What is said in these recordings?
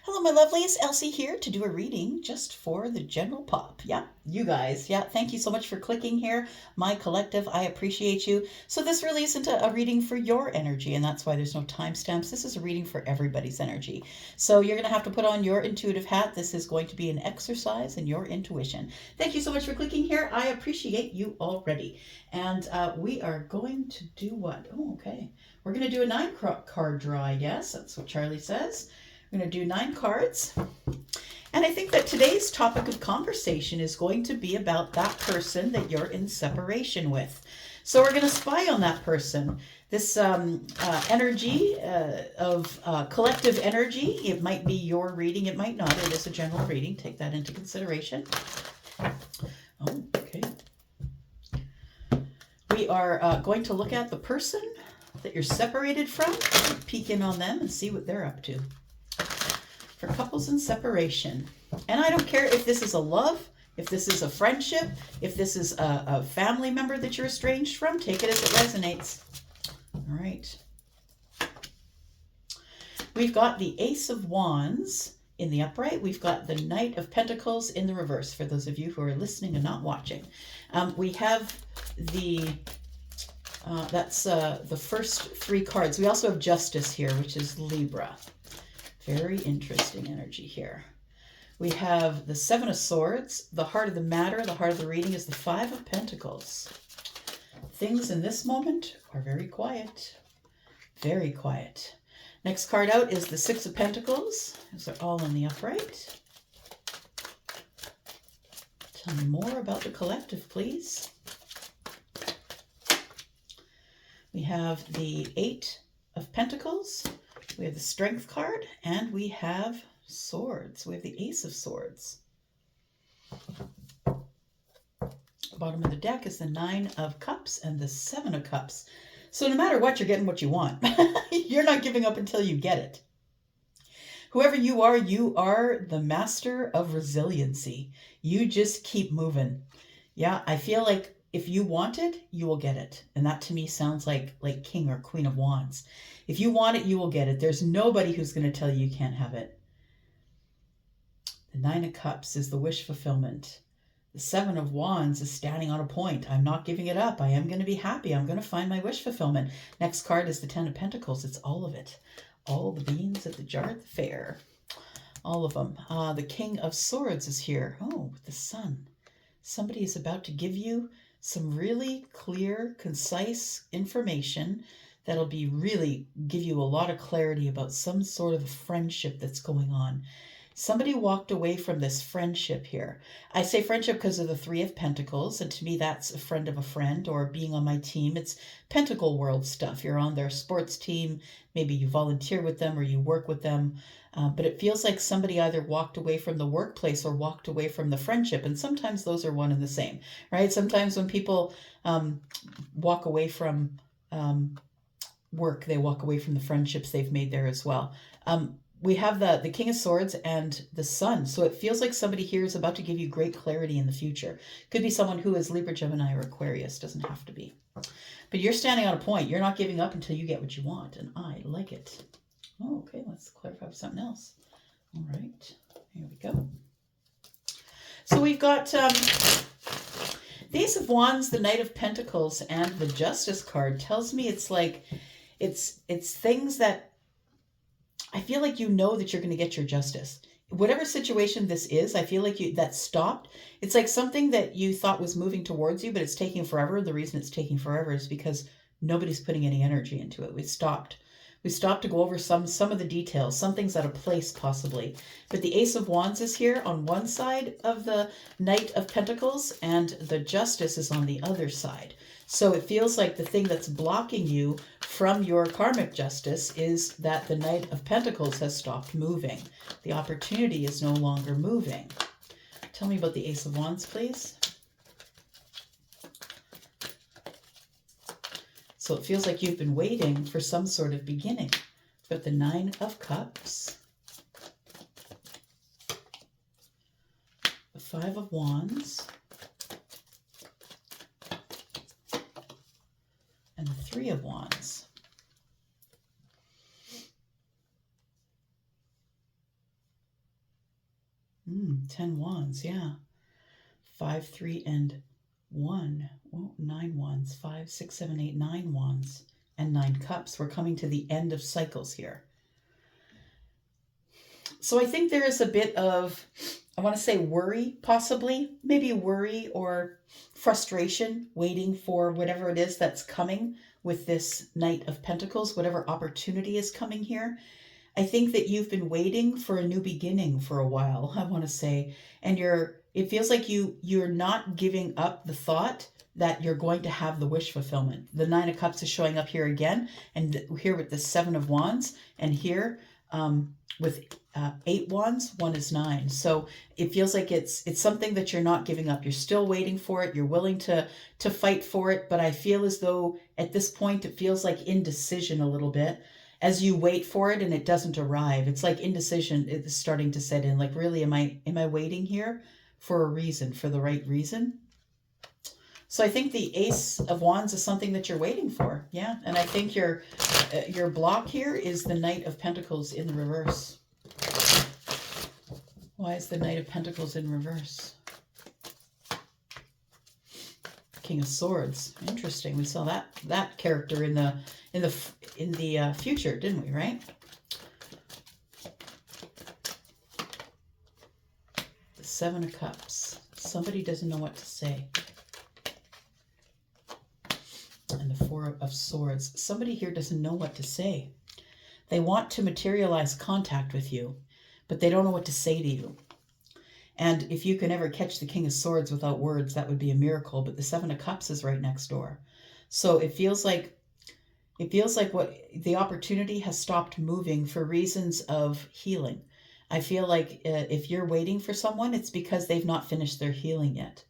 Hello, my lovelies. Elsie here to do a reading just for the general pop. Yeah, you guys. Yeah, thank you so much for clicking here. My collective, I appreciate you. So this really isn't a reading for your energy, and that's why there's no timestamps. This is a reading for everybody's energy. So you're going to have to put on your intuitive hat. This is going to be an exercise in your intuition. Thank you so much for clicking here. I appreciate you already. And we are going to do what? Oh, okay. We're going to do a 9 card draw, I guess. That's what Charlie says. We're going to do 9 cards. And I think that today's topic of conversation is going to be about that person that you're in separation with. So we're going to spy on that person. This energy of collective energy, it might be your reading, it might not. It is a general reading. Take that into consideration. Oh, okay. We are going to look at the person that you're separated from, peek in on them and see what they're up to. For couples in separation. And I don't care if this is a love, if this is a friendship, if this is a family member that you're estranged from, take it as it resonates. All right. We've got the Ace of Wands in the upright. We've got the Knight of Pentacles in the reverse, for those of you who are listening and not watching. We have the, that's the first 3 cards. We also have Justice here, which is Libra. Very interesting energy here. We have the 7 of Swords. The heart of the matter, the heart of the reading is the 5 of Pentacles. Things in this moment are very quiet. Very quiet. Next card out is the 6 of Pentacles. Those are all in the upright. Tell me more about the collective, please. We have the 8 of Pentacles. We have the Strength card, and we have Swords. We have the Ace of Swords. Bottom of the deck is the 9 of Cups and the 7 of Cups. So no matter what, you're getting what you want. You're not giving up until you get it. Whoever you are the master of resiliency. You just keep moving. Yeah, I feel like if you want it, you will get it. And that to me sounds like King or Queen of Wands. If you want it, you will get it. There's nobody who's going to tell you you can't have it. The 9 of Cups is the wish fulfillment. The 7 of Wands is standing on a point. I'm not giving it up. I am going to be happy. I'm going to find my wish fulfillment. Next card is the 10 of Pentacles. It's all of it. All the beans at the jar at the fair. All of them. The King of Swords is here. Oh, the Sun. Somebody is about to give you some really clear, concise information that'll be really give you a lot of clarity about some sort of a friendship that's going on. Somebody walked away from this friendship here. I say friendship because of the 3 of Pentacles, and to me that's a friend of a friend or being on my team. It's Pentacle World stuff. You're on their sports team, maybe you volunteer with them or you work with them, but it feels like somebody either walked away from the workplace or walked away from the friendship, and sometimes those are one and the same, right? Sometimes when people walk away from work, they walk away from the friendships they've made there as well. We have the King of Swords and the Sun. So it feels like somebody here is about to give you great clarity in the future. Could be someone who is Libra, Gemini, or Aquarius. Doesn't have to be. But you're standing on a point. You're not giving up until you get what you want. And I like it. Oh, okay. Let's clarify with something else. All right. Here we go. So we've got the Ace of Wands, the Knight of Pentacles, and the Justice card tells me it's like it's things that I feel like you know that you're going to get your justice. Whatever situation this is, I feel like that stopped. It's like something that you thought was moving towards you, but it's taking forever. The reason it's taking forever is because nobody's putting any energy into it. We stopped. We stopped to go over some of the details. Something's out of place possibly. But the Ace of Wands is here on one side of the Knight of Pentacles, and the Justice is on the other side. So it feels like the thing that's blocking you from your karmic justice is that the Knight of Pentacles has stopped moving. The opportunity is no longer moving. Tell me about the Ace of Wands, please. So it feels like you've been waiting for some sort of beginning. But the 9 of Cups, the 5 of Wands, and the 3 of Wands. 10 wands, yeah. 5, 3, and 1. Oh, 9 wands. 5, 6, 7, 8, 9 wands. And 9 cups. We're coming to the end of cycles here. So I think there is a bit of, I want to say worry, possibly. Maybe worry or frustration, waiting for whatever it is that's coming with this Knight of Pentacles, whatever opportunity is coming here. I think that you've been waiting for a new beginning for a while, I want to say, and it feels like you're not giving up the thought that you're going to have the wish fulfillment. The 9 of Cups is showing up here again, and here with the 7 of Wands, and here with 8 wands, 1 is 9. So it feels like it's something that you're not giving up. You're still waiting for it. You're willing to fight for it. But I feel as though at this point, it feels like indecision a little bit as you wait for it and it doesn't arrive. It's like indecision is starting to set in. Like, really, am I waiting here for a reason, for the right reason? So I think the Ace of Wands is something that you're waiting for. Yeah. And I think your block here is the Knight of Pentacles in the reverse. Why is the Knight of Pentacles in reverse? King of Swords. Interesting. We saw that character in the future, didn't we? Right. The 7 of Cups. Somebody doesn't know what to say. And the 4 of Swords. Somebody here doesn't know what to say. They want to materialize contact with you, but they don't know what to say to you. And if you can ever catch the King of Swords without words, that would be a miracle. But the 7 of Cups is right next door. So it feels like what the opportunity has stopped moving for reasons of healing. I feel like if you're waiting for someone, it's because they've not finished their healing yet.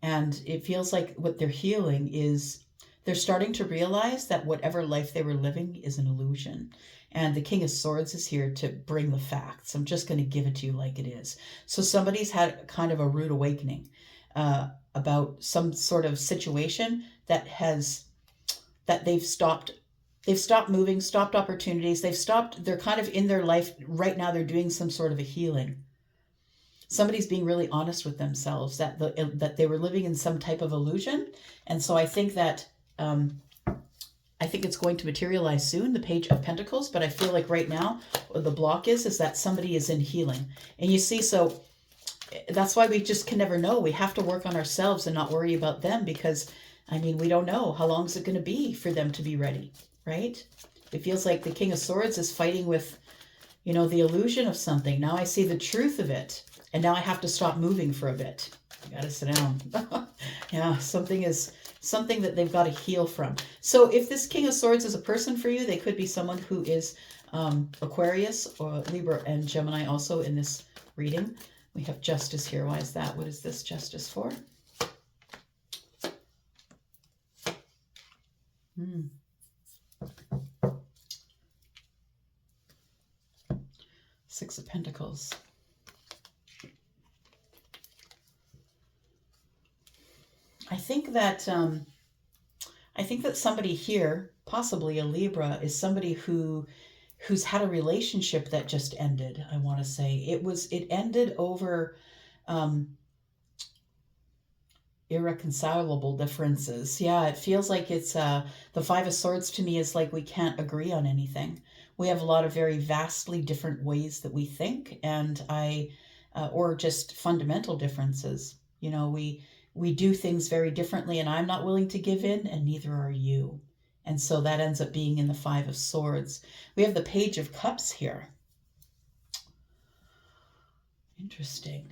And it feels like what they're healing is they're starting to realize that whatever life they were living is an illusion. And the King of Swords is here to bring the facts. I'm just going to give it to you like it is. So somebody's had kind of a rude awakening about some sort of situation that they've stopped moving, stopped opportunities. They're kind of in their life right now. They're doing some sort of a healing. Somebody's being really honest with themselves that they were living in some type of illusion. And so I think that it's going to materialize soon, the Page of Pentacles, but I feel like right now the block is that somebody is in healing. And you see, so that's why we just can never know. We have to work on ourselves and not worry about them because, I mean, we don't know how long is it going to be for them to be ready, right? It feels like the King of Swords is fighting with, the illusion of something. Now I see the truth of it, and now I have to stop moving for a bit. I got to sit down. Yeah, something that they've got to heal from. So if this King of Swords is a person for you, they could be someone who is Aquarius or Libra and Gemini also in this reading. We have Justice here. Why is that? What is this Justice for? Six of Pentacles. I think that somebody here, possibly a Libra, is somebody who's had a relationship that just ended. I want to say it ended over irreconcilable differences. Yeah, it feels like it's the 5 of Swords to me is like we can't agree on anything. We have a lot of very vastly different ways that we think, and or just fundamental differences. We do things very differently, and I'm not willing to give in, and neither are you. And so that ends up being in the 5 of Swords. We have the Page of Cups here. Interesting.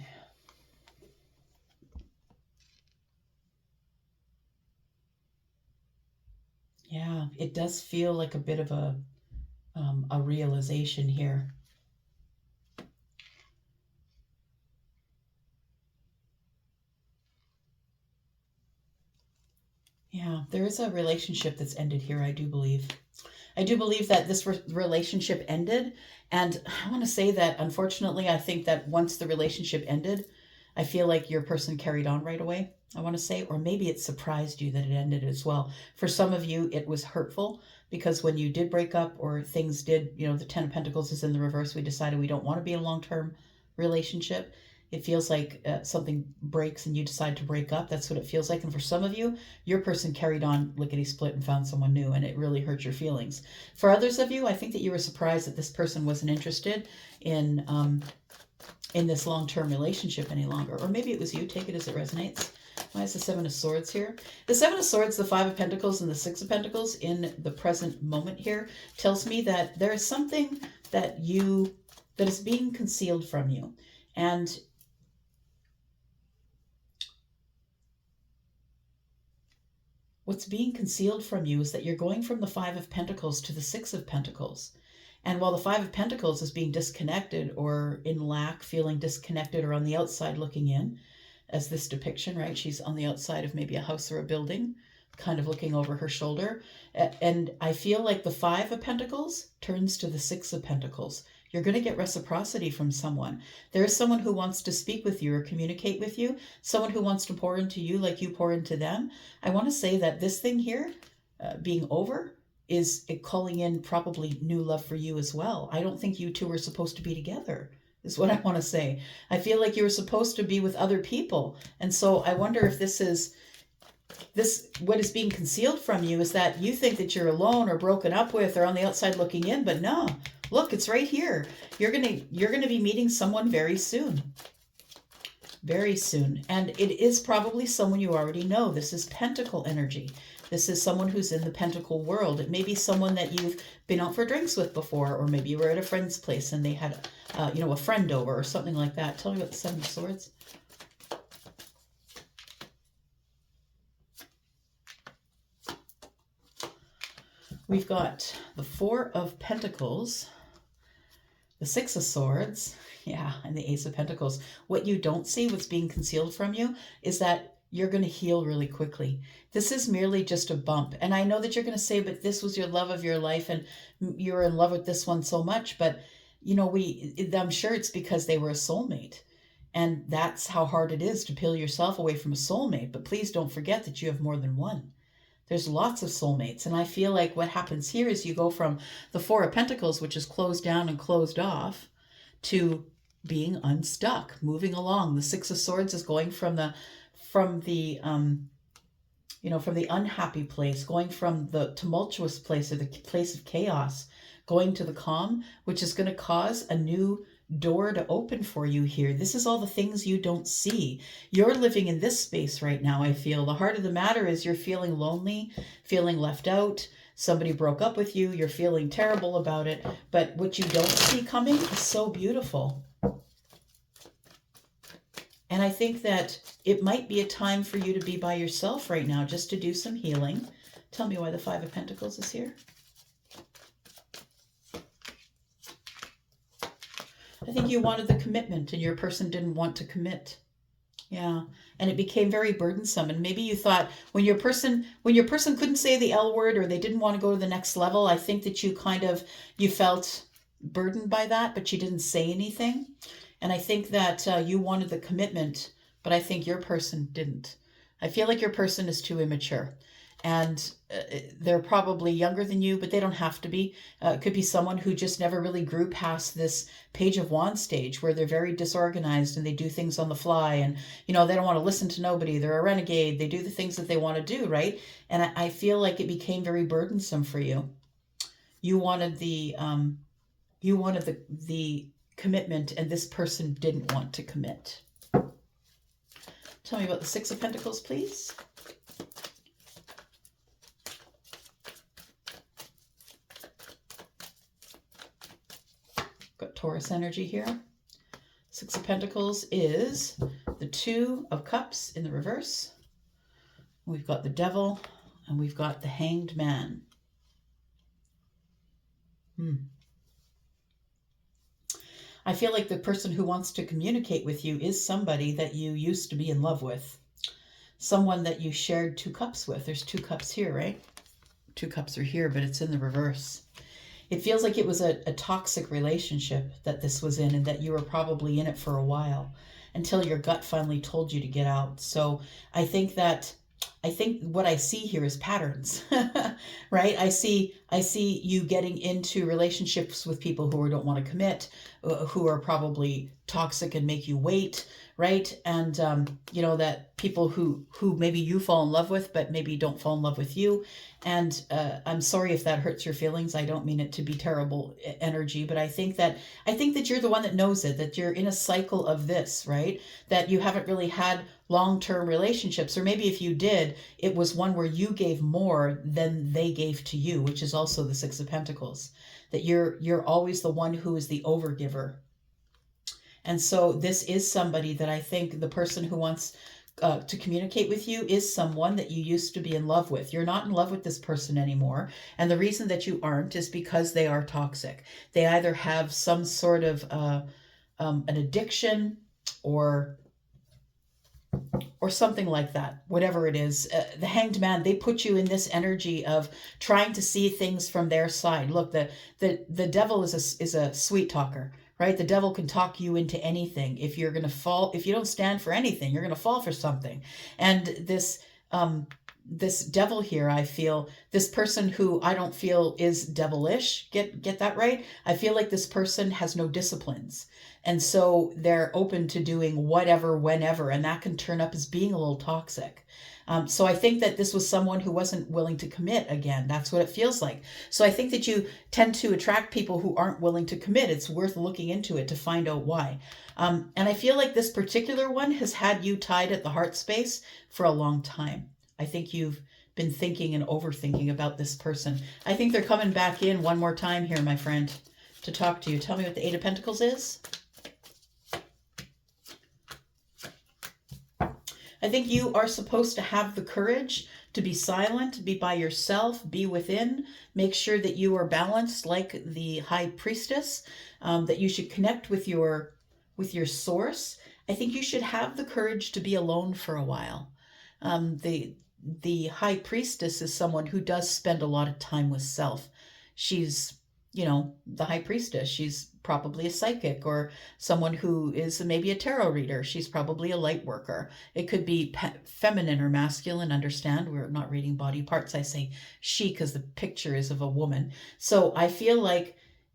Yeah, it does feel like a bit of a realization here. Yeah, there is a relationship that's ended here, I do believe. I do believe that this relationship ended, and I want to say that, unfortunately, I think that once the relationship ended, I feel like your person carried on right away, I want to say, or maybe it surprised you that it ended as well. For some of you, it was hurtful, because when you did break up or things did, the 10 of Pentacles is in the reverse, we decided we don't want to be in a long-term relationship. It feels like something breaks and you decide to break up. That's what it feels like. And for some of you, your person carried on lickety split and found someone new, and it really hurt your feelings. For others of you, I think that you were surprised that this person wasn't interested in this long-term relationship any longer. Or maybe it was you. Take it as it resonates. Why is the Seven of Swords here? The Seven of Swords, the Five of Pentacles, and the Six of Pentacles in the present moment here tells me that there is something that is being concealed from you. And what's being concealed from you is that you're going from the Five of Pentacles to the Six of Pentacles. And while the Five of Pentacles is being disconnected or in lack, feeling disconnected or on the outside looking in, as this depiction, right? She's on the outside of maybe a house or a building, kind of looking over her shoulder. And I feel like the Five of Pentacles turns to the Six of Pentacles. You're going to get reciprocity from someone. There is someone who wants to speak with you or communicate with you, someone who wants to pour into you like you pour into them. I want to say that this thing here, being over, is it calling in probably new love for you as well. I don't think you two are supposed to be together, is what I want to say. I feel like you were supposed to be with other people. And so I wonder if what is being concealed from you is that you think that you're alone or broken up with or on the outside looking in, but no, look, it's right here. You're going to be meeting someone very soon. Very soon. And it is probably someone you already know. This is Pentacle energy. This is someone who's in the Pentacle world. It may be someone that you've been out for drinks with before, or maybe you were at a friend's place and they had, a friend over or something like that. Tell me about the Seven of Swords. We've got the Four of Pentacles, the Six of Swords, yeah, and the Ace of Pentacles. What you don't see, what's being concealed from you, is that you're going to heal really quickly. This is merely just a bump. And I know that you're going to say, but this was your love of your life and you're in love with this one so much. But, I'm sure it's because they were a soulmate. And that's how hard it is to peel yourself away from a soulmate. But please don't forget that you have more than one. There's lots of soulmates. And I feel like what happens here is you go from the Four of Pentacles, which is closed down and closed off, to being unstuck, moving along. The Six of Swords is going from the unhappy place, going from the tumultuous place or the place of chaos, going to the calm, which is going to cause a new door to open for you here. This is all the things you don't see. You're living in this space right now, I feel. The heart of the matter is you're feeling lonely, feeling left out. Somebody broke up with you. You're feeling terrible about it. But what you don't see coming is so beautiful. And I think that it might be a time for you to be by yourself right now, just to do some healing. Tell me why the Five of Pentacles is here. I think you wanted the commitment and your person didn't want to commit. Yeah. And it became very burdensome. And maybe you thought when your person couldn't say the L word or they didn't want to go to the next level, I think that you felt burdened by that, but you didn't say anything. And I think that you wanted the commitment, but I think your person didn't. I feel like your person is too immature. And they're probably younger than you, but they don't have to be. It could be someone who just never really grew past this Page of Wands stage where they're very disorganized and they do things on the fly and, they don't want to listen to nobody. They're a renegade. They do the things that they want to do, right? And I feel like it became very burdensome for you. You wanted the commitment and this person didn't want to commit. Tell me about the Six of Pentacles, please. Got Taurus energy here. Six of Pentacles is the Two of Cups in the reverse. We've got the Devil and we've got the Hanged Man. I feel like the person who wants to communicate with you is somebody that you used to be in love with. Someone that you shared two cups with. There's two cups here, right? Two cups are here, but it's in the reverse. It feels like it was a toxic relationship that this was in and that you were probably in it for a while until your gut finally told you to get out. So I think what I see here is patterns, right? I see I see you getting into relationships with people who don't want to commit, who are probably toxic and make you wait, right? And that people who maybe you fall in love with, but maybe don't fall in love with you. And I'm sorry if that hurts your feelings. I don't mean it to be terrible energy, but I think that you're the one that knows it. That you're in a cycle of this, right? That you haven't really had long-term relationships, or maybe if you did, it was one where you gave more than they gave to you, which is also the Six of Pentacles. That you're always the one who is the overgiver. And so this is somebody that I think the person who wants to communicate with you is someone that you used to be in love with. You're not in love with this person anymore. And the reason that you aren't is because they are toxic. They either have some sort of an addiction or something like that, whatever it is. The Hanged Man, they put you in this energy of trying to see things from their side. Look, the devil is a sweet talker, right? The devil can talk you into anything. If you're going to fall, if you don't stand for anything, you're going to fall for something. And this devil here, I feel, this person who I don't feel is devilish, get that right? I feel like this person has no disciplines. And so they're open to doing whatever, whenever, and that can turn up as being a little toxic. So I think that this was someone who wasn't willing to commit again. That's what it feels like. So I think that you tend to attract people who aren't willing to commit. It's worth looking into it to find out why. And I feel like this particular one has had you tied at the heart space for a long time. I think you've been thinking and overthinking about this person. I think they're coming back in one more time here, my friend, to talk to you. Tell me what the Eight of Pentacles is. I think you are supposed to have the courage to be silent, be by yourself, be within, make sure that you are balanced like the High Priestess, that you should connect with your source. I think you should have the courage to be alone for a while. The High Priestess is someone who does spend a lot of time with self. She's, the High Priestess. She's probably a psychic or someone who is maybe a tarot reader. She's probably a light worker. It could be feminine or masculine. Understand, we're not reading body parts. I say she because the picture is of a woman. So I feel like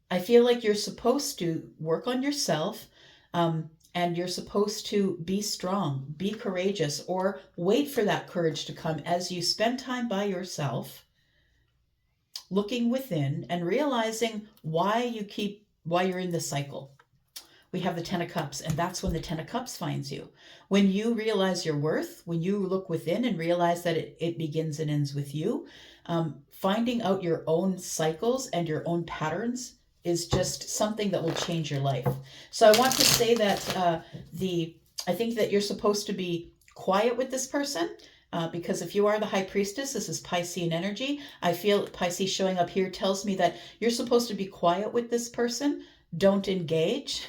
you're supposed to work on yourself. And you're supposed to be strong, be courageous, or wait for that courage to come as you spend time by yourself, looking within and realizing why you're in this cycle. We have the Ten of Cups, and that's when the Ten of Cups finds you. When you realize your worth, when you look within and realize that it begins and ends with you, finding out your own cycles and your own patterns is just something that will change your life. So I want to say that I think that you're supposed to be quiet with this person, because if you are the High Priestess, this is Piscean energy. I feel Pisces showing up here tells me that you're supposed to be quiet with this person. Don't engage.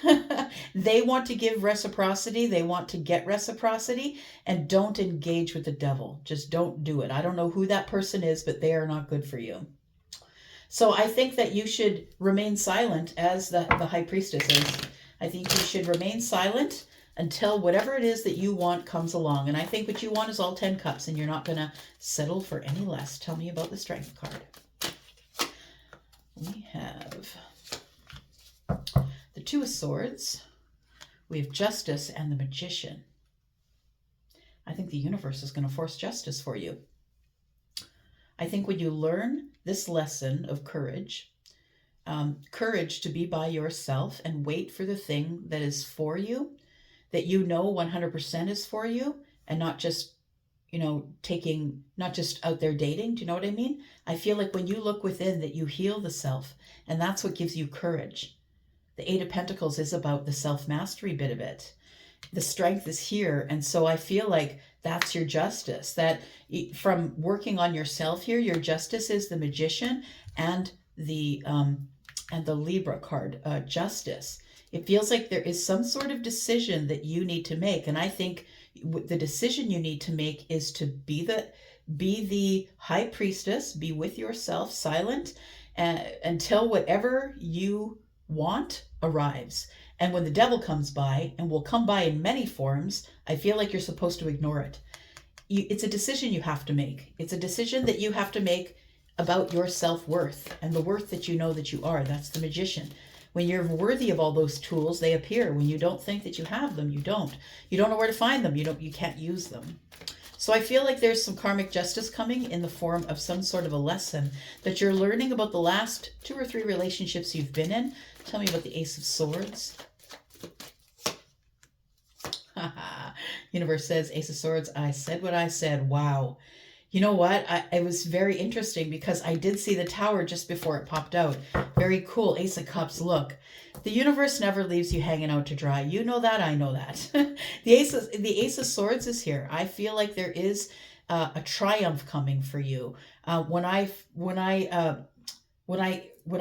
They want to give reciprocity. They want to get reciprocity, and don't engage with the devil. Just don't do it. I don't know who that person is, but they are not good for you. So I think that you should remain silent as the High Priestess is. I think you should remain silent until whatever it is that you want comes along. And I think what you want is all 10 cups, and you're not going to settle for any less. Tell me about the Strength card. We have the Two of Swords. We have Justice and the Magician. I think the universe is going to force justice for you. I think when you learn this lesson of courage, courage to be by yourself and wait for the thing that is for you, that 100% is for you, and not just, not just out there dating. Do you know what I mean? I feel like when you look within, that you heal the self, and that's what gives you courage. The Eight of Pentacles is about the self-mastery bit of it. The Strength is here, and so I feel like that's your justice. That from working on yourself here, your justice is the Magician and the Libra card, Justice. It feels like there is some sort of decision that you need to make, and I think the decision you need to make is to be the High Priestess, be with yourself, silent, until whatever you want arrives. And when the devil comes by, and will come by in many forms, I feel like you're supposed to ignore it. It's a decision you have to make. It's a decision that you have to make about your self-worth and the worth that you know that you are. That's the magician. When you're worthy of all those tools, they appear. When you don't think that you have them, you don't. You don't know where to find them. You can't use them. So I feel like there's some karmic justice coming in the form of some sort of a lesson that you're learning about the last 2 or 3 relationships you've been in. Tell me about the Ace of Swords. Universe says, Ace of Swords, I said what I said. Wow. You know what? It was very interesting because I did see the Tower just before it popped out. Very cool. Ace of Cups. Look, the universe never leaves you hanging out to dry. You know that. I know that. The Ace of Swords is here. I feel like there is a triumph coming for you. When I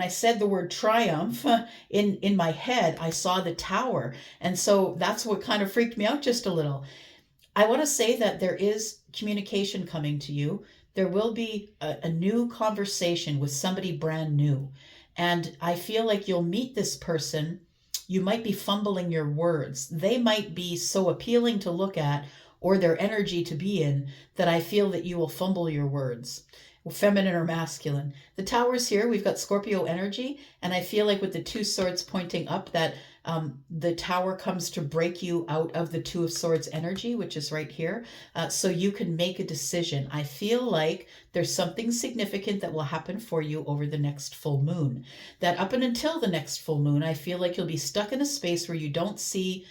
said the word triumph in my head, I saw the Tower, and so that's what kind of freaked me out just a little. I want to say that there is communication coming to you. There will be a new conversation with somebody brand new. And I feel like you'll meet this person. You might be fumbling your words. They might be so appealing to look at, or their energy to be in, that I feel that you will fumble your words. Feminine or masculine. The Tower's here. We've got Scorpio energy. And I feel like with the 2 swords pointing up, that the Tower comes to break you out of the 2 of Swords energy, which is right here, so you can make a decision. I feel like there's something significant that will happen for you over the next full moon. That up and until the next full moon, I feel like you'll be stuck in a space where you don't see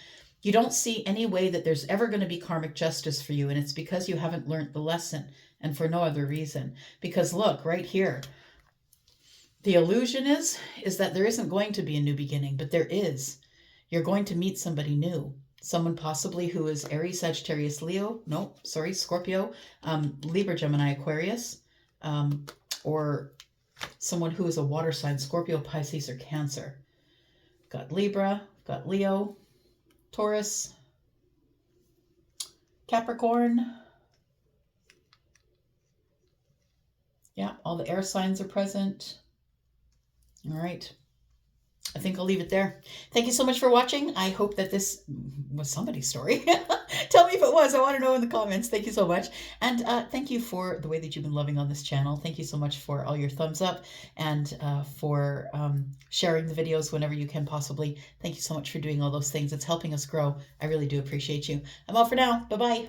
any way that there's ever going to be karmic justice for you, and it's because you haven't learned the lesson, and for no other reason. Because look, right here, the illusion is that there isn't going to be a new beginning, but there is. You're going to meet somebody new. Someone possibly who is Aries, Sagittarius, Leo. No, sorry, Scorpio, Libra, Gemini, Aquarius. Or someone who is a water sign, Scorpio, Pisces, or Cancer. Got Libra, got Leo, Taurus, Capricorn. Yeah, all the air signs are present. All right. I think I'll leave it there. Thank you so much for watching. I hope that this was somebody's story. Tell me if it was. I want to know in the comments. Thank you so much. And thank you for the way that you've been loving on this channel. Thank you so much for all your thumbs up and for sharing the videos whenever you can possibly. Thank you so much for doing all those things. It's helping us grow. I really do appreciate you. I'm out for now. Bye-bye.